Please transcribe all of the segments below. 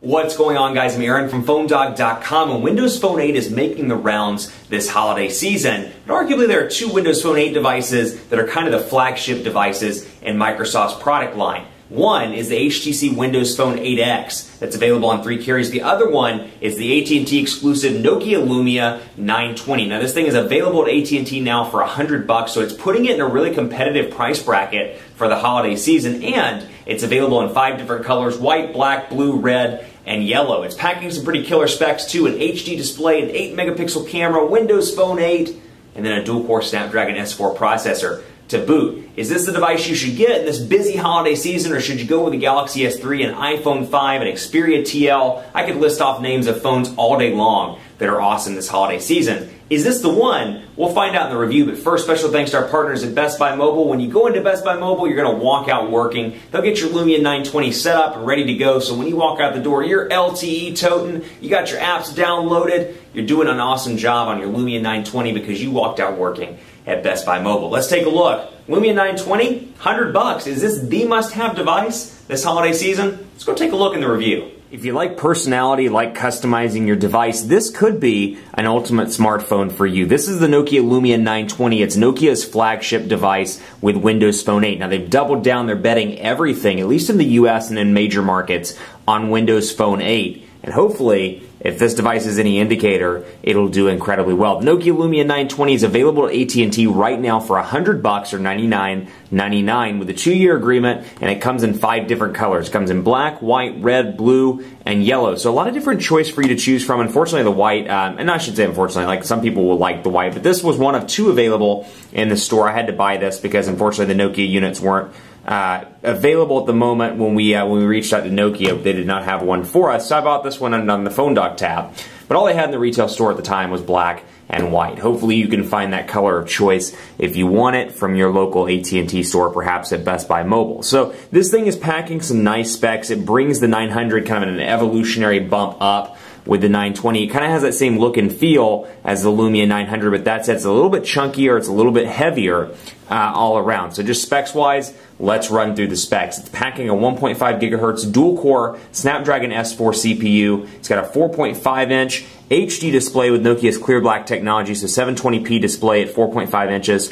What's going on, guys? I'm Aaron from PhoneDog.com, and Windows Phone 8 is making the rounds this holiday season. And arguably there are two Windows Phone 8 devices that are kind of the flagship devices in Microsoft's product line. One is the HTC Windows Phone 8X that's available on 3 carriers. The other one is the AT&T exclusive Nokia Lumia 920. Now this thing is available at AT&T now for $100, so it's putting it in a really competitive price bracket for the holiday season, and it's available in 5 different colors: white, black, blue, red, and yellow. It's packing some pretty killer specs too: an HD display, an 8-megapixel camera, Windows Phone 8, and then a dual-core Snapdragon S4 processor to boot. Is this the device you should get in this busy holiday season, or should you go with the Galaxy S3, an iPhone 5, an Xperia TL? I could list off names of phones all day long that are awesome this holiday season. Is this the one? We'll find out in the review, but first, special thanks to our partners at Best Buy Mobile. When you go into Best Buy Mobile, you're going to walk out working. They'll get your Lumia 920 set up and ready to go, so when you walk out the door, you're LTE toting, you got your apps downloaded, you're doing an awesome job on your Lumia 920 because you walked out working at Best Buy Mobile. Let's take a look. Lumia 920, $100. Is this the must-have device this holiday season? Let's go take a look in the review. If you like personality, like customizing your device, this could be an ultimate smartphone for you. This is the Nokia Lumia 920. It's Nokia's flagship device with Windows Phone 8. Now they've doubled down. They're betting everything, at least in the US and in major markets, on Windows Phone 8. And hopefully, if this device is any indicator, it'll do incredibly well. The Nokia Lumia 920 is available at AT&T right now for $100 or $99.99 with a 2-year agreement, and it comes in 5 different colors. It comes in black, white, red, blue, and yellow. So a lot of different choice for you to choose from. Unfortunately, the white, and I should say unfortunately, like some people will like the white, but this was one of 2 available in the store. I had to buy this because unfortunately the Nokia units weren't available at the moment. When we reached out to Nokia, they did not have one for us, so I bought this one on the Phone Dog tab. But all they had in the retail store at the time was black and white. Hopefully you can find that color of choice if you want it from your local AT&T store, perhaps at Best Buy Mobile. So this thing is packing some nice specs. It brings the 900 kind of an evolutionary bump up with the 920. It kind of has that same look and feel as the Lumia 900, but that said, it's a little bit chunkier, it's a little bit heavier all around. So just specs-wise, let's run through the specs. It's packing a 1.5 gigahertz dual-core Snapdragon S4 CPU. It's got a 4.5-inch HD display with Nokia's clear black technology, so 720p display at 4.5 inches.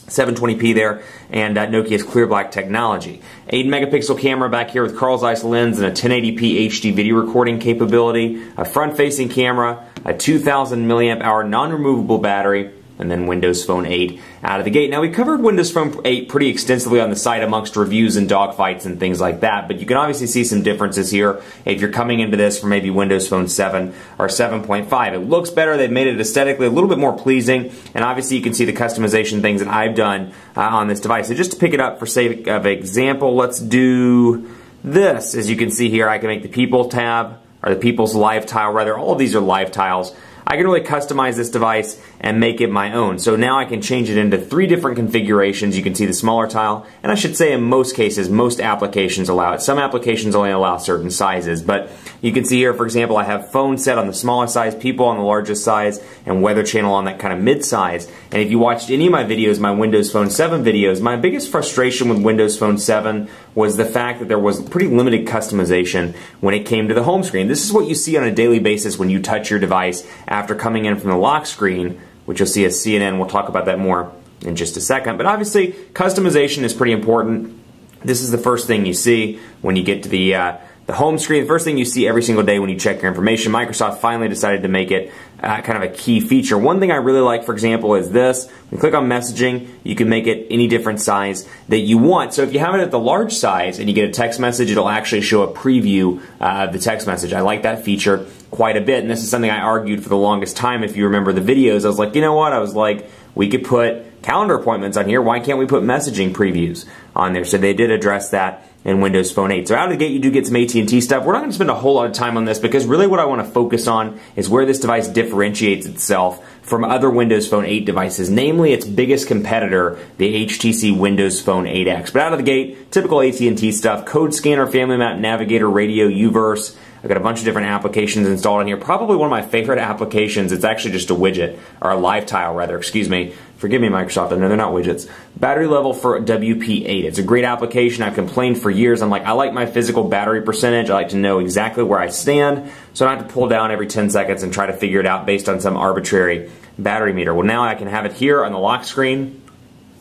720p there, and Nokia's clear black technology. 8-megapixel camera back here with Carl Zeiss lens and a 1080p HD video recording capability, a front-facing camera, a 2000 milliamp hour non-removable battery, and then Windows Phone 8 out of the gate. Now, we covered Windows Phone 8 pretty extensively on the site amongst reviews and dogfights and things like that, but you can obviously see some differences here if you're coming into this from maybe Windows Phone 7 or 7.5. It looks better. They've made it aesthetically a little bit more pleasing, and obviously you can see the customization things that I've done on this device. So just to pick it up for sake of example, let's do this. As you can see here, I can make the People tab, or the People's Live tile rather. All of these are live tiles. I can really customize this device and make it my own. So now I can change it into 3 different configurations. You can see the smaller tile, and I should say in most cases, most applications allow it. Some applications only allow certain sizes, but you can see here, for example, I have phone set on the smallest size, people on the largest size, and weather channel on that kind of mid-size. And if you watched any of my videos, my Windows Phone 7 videos, my biggest frustration with Windows Phone 7 was the fact that there was pretty limited customization when it came to the home screen. This is what you see on a daily basis when you touch your device after coming in from the lock screen, which you'll see as CNN. We'll talk about that more in just a second. But obviously, customization is pretty important. This is the first thing you see when you get to the home screen. The first thing you see every single day when you check your information. Microsoft finally decided to make it kind of a key feature. One thing I really like, for example, is this. When you click on messaging, you can make it any different size that you want. So if you have it at the large size and you get a text message, it'll actually show a preview of the text message. I like that feature quite a bit, and this is something I argued for the longest time. If you remember the videos, I was like, you know what? I was like, we could put calendar appointments on here. Why can't we put messaging previews on there? So they did address that in Windows Phone 8. So out of the gate, you do get some AT&T stuff. We're not going to spend a whole lot of time on this because really what I want to focus on is where this device differentiates itself from other Windows Phone 8 devices, namely its biggest competitor, the HTC Windows Phone 8X. But out of the gate, typical AT&T stuff: Code Scanner, Family Map, Navigator, Radio, Uverse. I've got a bunch of different applications installed in here. Probably one of my favorite applications, it's actually just a widget, or a live tile rather, excuse me, Forgive me, Microsoft, I know they're not widgets. Battery level for WP8. It's a great application. I've complained for years. I'm like, I like my physical battery percentage. I like to know exactly where I stand, so I don't have to pull down every 10 seconds and try to figure it out based on some arbitrary battery meter. Well, now I can have it here on the lock screen,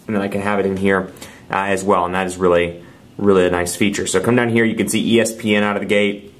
and then I can have it in here as well, and that is really, really a nice feature. So come down here, you can see ESPN out of the gate,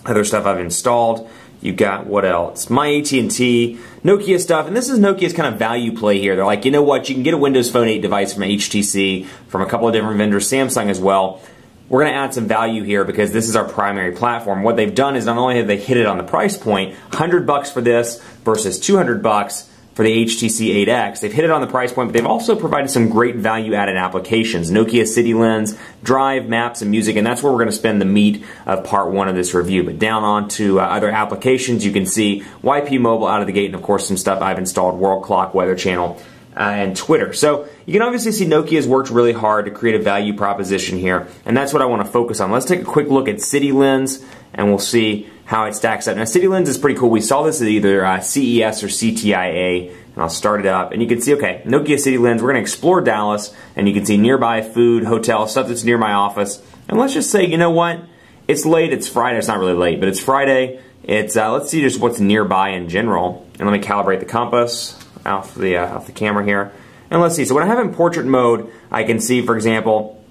other stuff I've installed. You got, what else? My AT&T, Nokia stuff, and this is Nokia's kind of value play here. They're like, you know what, you can get a Windows Phone 8 device from HTC, from a couple of different vendors, Samsung as well. We're going to add some value here because this is our primary platform. What they've done is not only have they hit it on the price point, $100 for this versus $200 for the HTC 8X. They've hit it on the price point, but they've also provided some great value-added applications. Nokia City Lens, Drive, Maps, and Music, and that's where we're going to spend the meat of part one of this review. But down on to other applications, you can see YP Mobile out of the gate, and of course some stuff I've installed, World Clock, Weather Channel, and Twitter. So you can obviously see Nokia's worked really hard to create a value proposition here, and that's what I want to focus on. Let's take a quick look at City Lens, and we'll see how it stacks up. Now, City Lens is pretty cool. We saw this at either CES or CTIA, and I'll start it up. And you can see, okay, Nokia City Lens, we're going to explore Dallas, and you can see nearby food, hotel, stuff that's near my office. And let's just say, you know what? It's late, it's Friday. It's not really late, but it's Friday. It's let's see just what's nearby in general. And let me calibrate the compass off the camera here. And let's see. So when I have it in portrait mode, I can see, for example,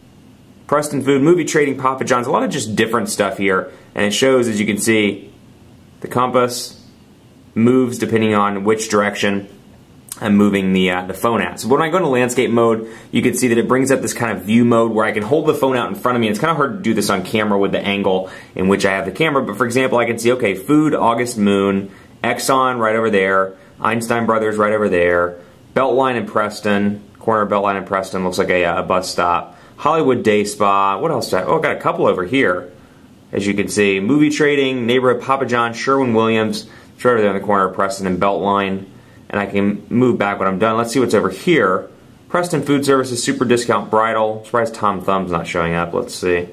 Preston Food, Movie Trading, Papa John's, a lot of just different stuff here. And it shows, as you can see, the compass moves depending on which direction I'm moving the phone at. So when I go into landscape mode, you can see that it brings up this kind of view mode where I can hold the phone out in front of me. It's kind of hard to do this on camera with the angle in which I have the camera. But for example, I can see, okay, Food, August Moon, Exxon right over there, Einstein Brothers right over there, Beltline and Preston, corner of Beltline and Preston, looks like a bus stop. Hollywood Day Spa, what else do I have? Oh, I got a couple over here. As you can see, Movie Trading, Neighborhood, Papa John, Sherwin-Williams, it's right over there in the corner of Preston and Beltline. And I can move back when I'm done. Let's see what's over here. Preston Food Services, Super Discount Bridal. Surprised Tom Thumb's not showing up. Let's see.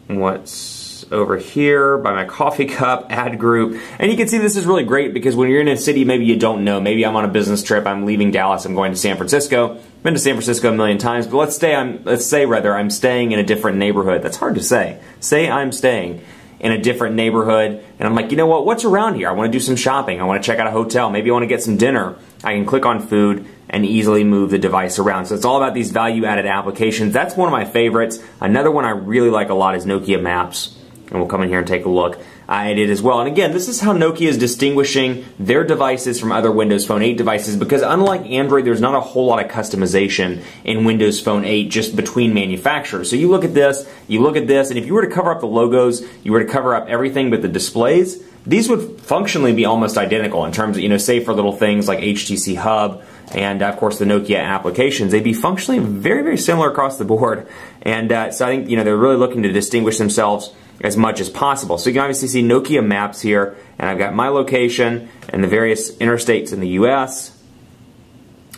What's over here by my coffee cup, ad group. And you can see this is really great because when you're in a city maybe you don't know. Maybe I'm on a business trip, I'm leaving Dallas, I'm going to San Francisco. Been to San Francisco a million times, but let's say I'm staying in a different neighborhood. That's hard to say. Say I'm staying in a different neighborhood, and I'm like, you know what, what's around here? I want to do some shopping. I want to check out a hotel. Maybe I want to get some dinner. I can click on food and easily move the device around. So it's all about these value-added applications. That's one of my favorites. Another one I really like a lot is Nokia Maps, and we'll come in here and take a look at it as well. And again, this is how Nokia is distinguishing their devices from other Windows Phone 8 devices, because unlike Android, there's not a whole lot of customization in Windows Phone 8 just between manufacturers. So you look at this, and if you were to cover up the logos, you were to cover up everything but the displays, these would functionally be almost identical in terms of, you know, say for little things like HTC Hub and of course the Nokia applications. They'd be functionally very, very similar across the board. And so I think, you know, they're really looking to distinguish themselves as much as possible. So you can obviously see Nokia Maps here, and I've got my location and the various interstates in the US.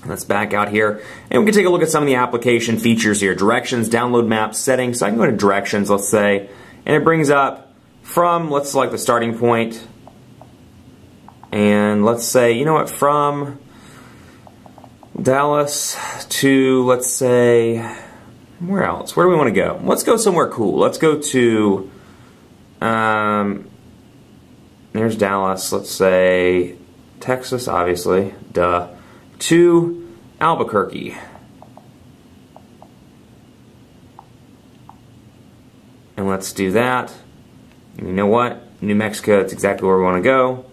Let's back out here, and we can take a look at some of the application features here. Directions, download maps, settings. So I can go to directions, let's say, and it brings up from, let's select the starting point, and let's say, you know what, from Dallas to, let's say, where else? Where do we want to go? Let's go somewhere cool. Let's go to, there's Dallas, let's say Texas, obviously, duh, to Albuquerque. And let's do that. And you know what? New Mexico, that's exactly where we want to go.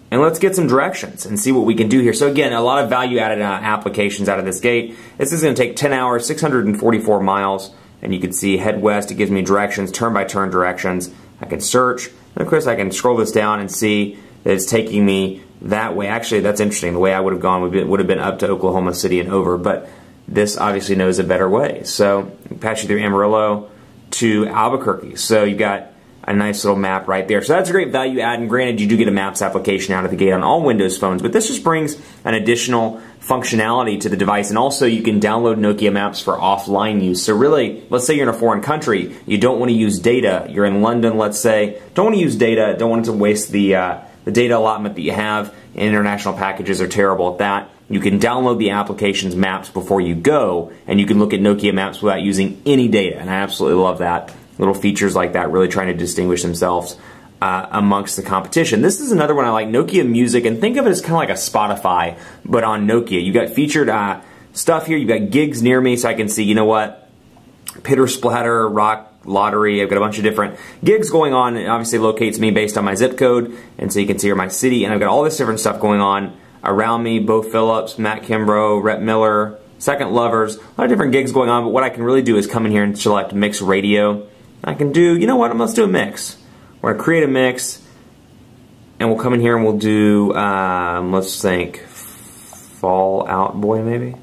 And let's get some directions and see what we can do here. So again, a lot of value-added applications out of this gate. This is going to take 10 hours, 644 miles. And you can see head west, it gives me directions, turn-by-turn directions. I can search. And of course, I can scroll this down and see that it's taking me that way. Actually, that's interesting. The way I would have gone would have been up to Oklahoma City and over. But this obviously knows a better way. So pass you through Amarillo to Albuquerque. So you've got a nice little map right there. So that's a great value add, and granted you do get a Maps application out of the gate on all Windows phones, but this just brings an additional functionality to the device, and also you can download Nokia Maps for offline use. So really, let's say you're in a foreign country, you don't want to use data, you're in London, let's say, don't want to use data, don't want to waste the data allotment that you have. International packages are terrible at that. You can download the application's maps before you go, and you can look at Nokia Maps without using any data, and I absolutely love that. Little features like that really trying to distinguish themselves amongst the competition. This is another one I like, Nokia Music, and think of it as kind of like a Spotify, but on Nokia. You got featured stuff here. You got gigs near me, so I can see, you know what, Pitter Splatter, Rock Lottery. I've got a bunch of different gigs going on. It obviously locates me based on my zip code, and so you can see here my city, and I've got all this different stuff going on around me. Bo Phillips, Matt Kimbrough, Rhett Miller, Second Lovers, a lot of different gigs going on, but what I can really do is come in here and select Mix Radio. I can do, you know what, let's do a mix. We're going to create a mix, and we'll come in here and we'll do, let's think, Fall Out Boy maybe?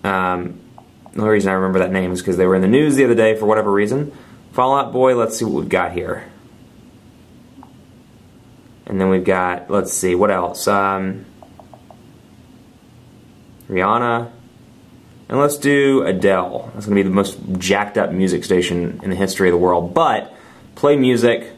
The only reason I remember that name is because they were in the news the other day for whatever reason. Fall Out Boy, let's see what we've got here. And then we've got, let's see, what else? Rihanna. And let's do Adele. That's going to be the most jacked up music station in the history of the world. But, play music.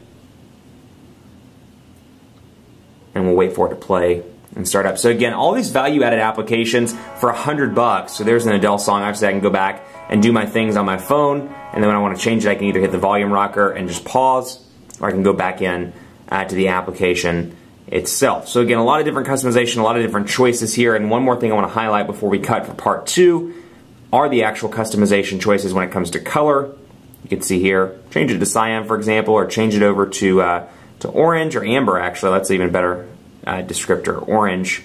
And we'll wait for it to play and start up. So again, all these value-added applications for $100. So there's an Adele song. Obviously, I can go back and do my things on my phone. And then when I want to change it, I can either hit the volume rocker and just pause, or I can go back in to the application itself. So again, a lot of different customization, a lot of different choices here. And one more thing I want to highlight before we cut for part 2 are the actual customization choices when it comes to color. You can see here, change it to cyan, for example, or change it over to orange or amber, actually. That's even better descriptor. Orange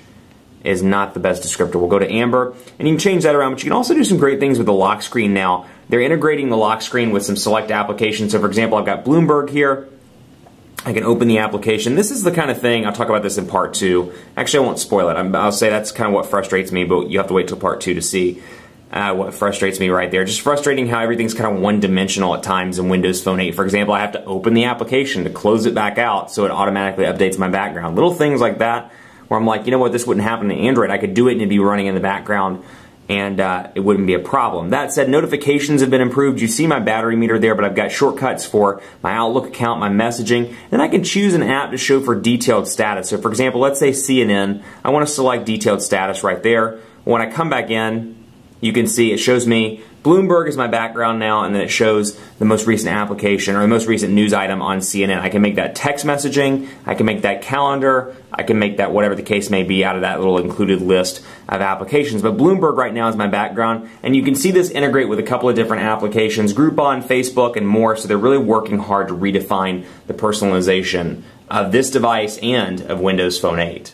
is not the best descriptor. We'll go to amber, and you can change that around, but you can also do some great things with the lock screen now. They're integrating the lock screen with some select applications. So for example, I've got Bloomberg here. I can open the application. This is the kind of thing, I'll talk about this in part 2. Actually, I won't spoil it. I'll say that's kind of what frustrates me, but you have to wait till part 2 to see what frustrates me right there. Just frustrating how everything's kind of one-dimensional at times in Windows Phone 8. For example, I have to open the application to close it back out so it automatically updates my background. Little things like that where I'm like, you know what, this wouldn't happen in Android. I could do it and it'd be running in the background, and it wouldn't be a problem. That said, notifications have been improved. You see my battery meter there, but I've got shortcuts for my Outlook account, my messaging, and I can choose an app to show for detailed status. So for example, let's say CNN. I want to select detailed status right there. When I come back in, you can see it shows me Bloomberg is my background now, and then it shows the most recent application or the most recent news item on CNN. I can make that text messaging, I can make that calendar, I can make that whatever the case may be out of that little included list of applications. But Bloomberg right now is my background, and you can see this integrate with a couple of different applications, Groupon, Facebook, and more, so they're really working hard to redefine the personalization of this device and of Windows Phone 8.